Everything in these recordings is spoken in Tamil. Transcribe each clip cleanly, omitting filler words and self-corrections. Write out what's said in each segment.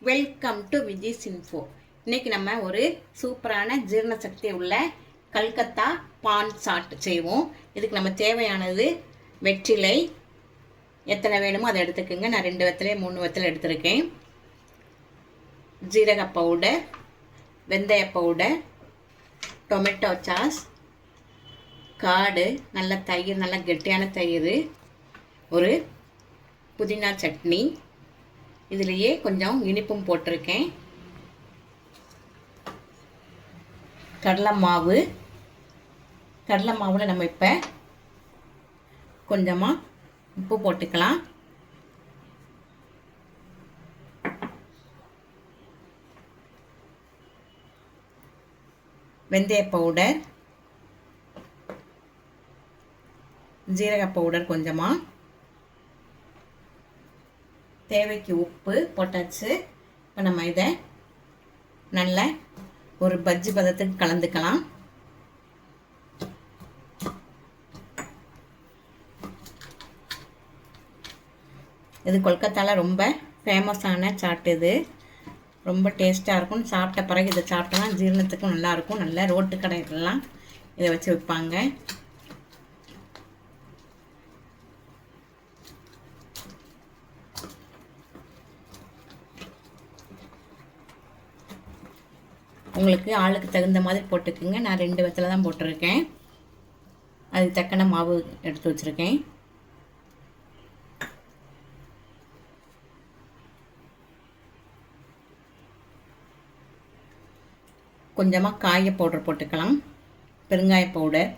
Welcome to Vijay's info. இன்றைக்கி நம்ம ஒரு சூப்பரான ஜீரண சக்தி உள்ள கல்கத்தா பான் சாட் செய்வோம். இதுக்கு நம்ம தேவையானது வெற்றிலை, எத்தனை வேணுமோ அதை எடுத்துக்கோங்க. நான் 2 வெத்தலை 3 வெத்தலை எடுத்திருக்கேன். ஜீரக பவுடர், வெந்தய பவுடர், டொமேட்டோ சாஸ், காடு, நல்ல தயிர், நல்ல கெட்டியான தயிர், ஒரு புதினா சட்னி, இதுலேயே கொஞ்சம் இனிப்பும் போட்டிருக்கேன். கடலை மாவில் நம்ம இப்போ கொஞ்சமாக உப்பு போட்டுக்கலாம். வெந்தய பவுடர், ஜீரக பவுடர் கொஞ்சமாக, தேவைக்கு உப்பு போட்டாச்சு. இப்போ நம்ம இதை நல்ல ஒரு பஜ்ஜி பதத்துக்கு கலந்துக்கலாம். இது கொல்கத்தாவில் ரொம்ப ஃபேமஸான சாட். இது ரொம்ப டேஸ்ட்டாக இருக்கும். சாப்பிட்ட பிறகு இதை சாப்பிட்டோன்னா ஜீரணத்துக்கும் நல்லாயிருக்கும். நல்ல ரோட்டு கடைகள்லாம் இதை வச்சு விற்பாங்க. உங்களுக்கு ஆளுக்கு தகுந்த மாதிரி போட்டுக்குங்க. நான் 2 வெத்தலை தான் போட்டிருக்கேன். அதுக்கு தக்கன மாவு எடுத்து வச்சுருக்கேன். கொஞ்சமாக காய பவுடர் போட்டுக்கலாம். பெருங்காய பவுடர்,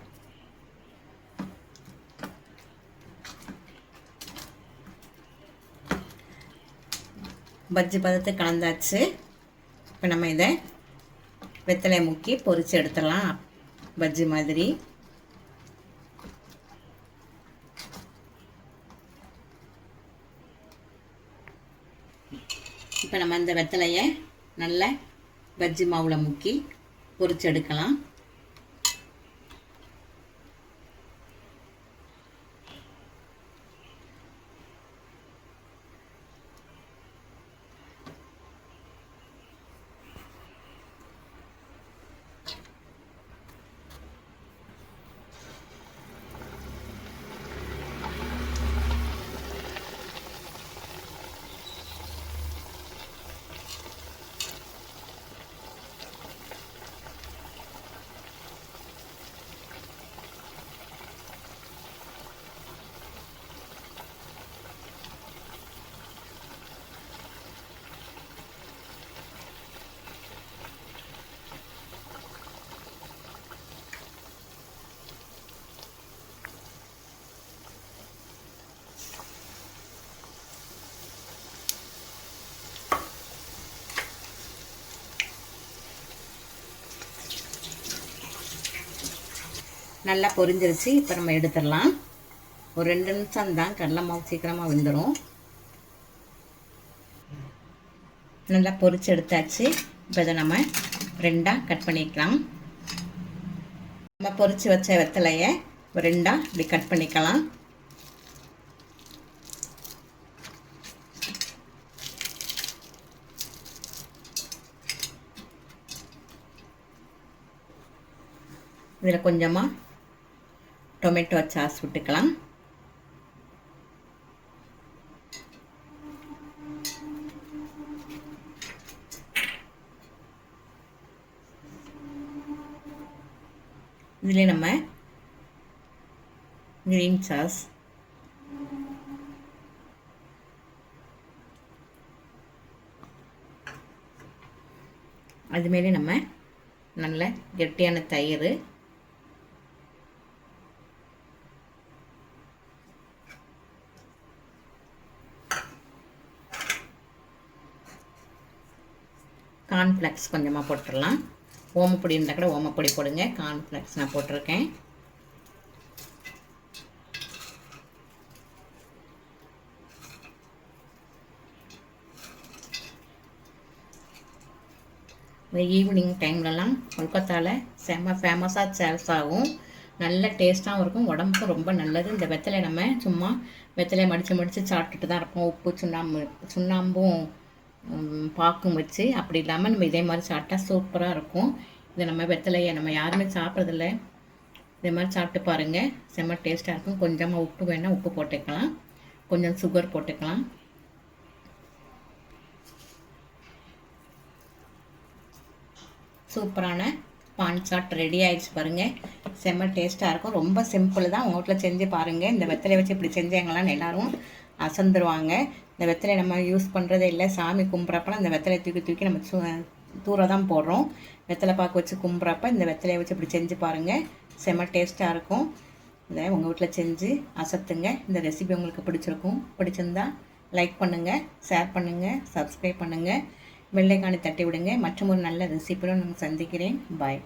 பஜ்ஜி பதத்தை கலந்தாச்சு. இப்போ நம்ம இதை வெத்தலை முக்கி பொரித்து எடுத்துடலாம் பஜ்ஜி மாதிரி. இப்போ நம்ம இந்த வெத்தலையை நல்ல பஜ்ஜி மாவில் முக்கி பொரித்து எடுக்கலாம். நல்லா பொரிஞ்சிருச்சு. இப்போ நம்ம எடுத்துடலாம். ஒரு 2 நிமிஷம் தான், கடலை மாவு சீக்கிரமாக வெந்துடும். நல்லா பொரிச்சு எடுத்தாச்சு. இப்போ இதை நம்ம 2ஆக கட் பண்ணிக்கலாம். நம்ம பொரிச்சு வச்ச வெத்தலையை 2ஆக இப்படி கட் பண்ணிக்கலாம். இதில் கொஞ்சமாக டொமேட்டோ சாஸ் விட்டுக்கலாம். இதில் நம்ம கிரீன் சாஸ், அதுமாரி நம்ம நல்ல கெட்டியான தயிர், கார்ன்ஃப்ளெக்ஸ் கொஞ்சமாக போட்டுடலாம். ஓமப்பொடி இருந்தால் கூட ஓமப்பொடி போடுங்க. கார்ன்ஃப்ளெக்ஸ் நான் போட்டிருக்கேன். இந்த ஈவினிங் டைம்லலாம் கொல்கத்தாவில் செம்ம ஃபேமஸாக சேல்ஸ் ஆகும். நல்ல டேஸ்ட்டாகவும் இருக்கும், உடம்புக்கும் ரொம்ப நல்லது. இந்த வெத்தலை நம்ம சும்மா வெத்தலையை மடித்து சாப்பிட்டுட்டு தான் இருப்போம். உப்பு சுண்ணாம்பும் பாக்கும் வச்சு, அப்படி இல்லாமல் நம்ம இதே மாதிரி சாப்பிட்டா சூப்பராக இருக்கும். இதை நம்ம வெத்தலையை நம்ம யாருமே சாப்பிட்றதில்ல. இதே மாதிரி சாப்பிட்டு பாருங்கள், செம்ம டேஸ்ட்டாக இருக்கும். கொஞ்சமாக உப்பு வேணால் உப்பு போட்டுக்கலாம், கொஞ்சம் சுகர் போட்டுக்கலாம். சூப்பரான பான் சாட் ரெடி ஆகிடுச்சு பாருங்கள். செம்ம டேஸ்ட்டாக இருக்கும். ரொம்ப சிம்பிள் தான். உங்கள் வீட்டில் செஞ்சு பாருங்கள். இந்த வெத்தலையை வச்சு இப்படி செஞ்சாங்களான்னு எல்லோரும் அசந்துருவாங்க. இந்த வெத்தலை நம்ம யூஸ் பண்ணுறதே இல்லை. சாமி கும்பிட்றப்பலாம் இந்த வெத்தலையை தூக்கி நம்ம தூர தான் போடுறோம். வெத்தலை பாக்கு வச்சு கும்பிட்றப்ப இந்த வெத்தலையை வச்சு இப்படி செஞ்சு பாருங்கள். செம்ம டேஸ்ட்டாக இருக்கும். இதை உங்கள் வீட்டில் செஞ்சு அசத்துங்க. இந்த ரெசிபி உங்களுக்கு பிடிச்சிருந்தா லைக் பண்ணுங்கள், ஷேர் பண்ணுங்கள், சப்ஸ்கிரைப் பண்ணுங்கள், பெல் ஐகானை தட்டி விடுங்க. மற்றும் ஒரு நல்ல ரெசிபியோடு நான் சந்திக்கிறேன். பாய்.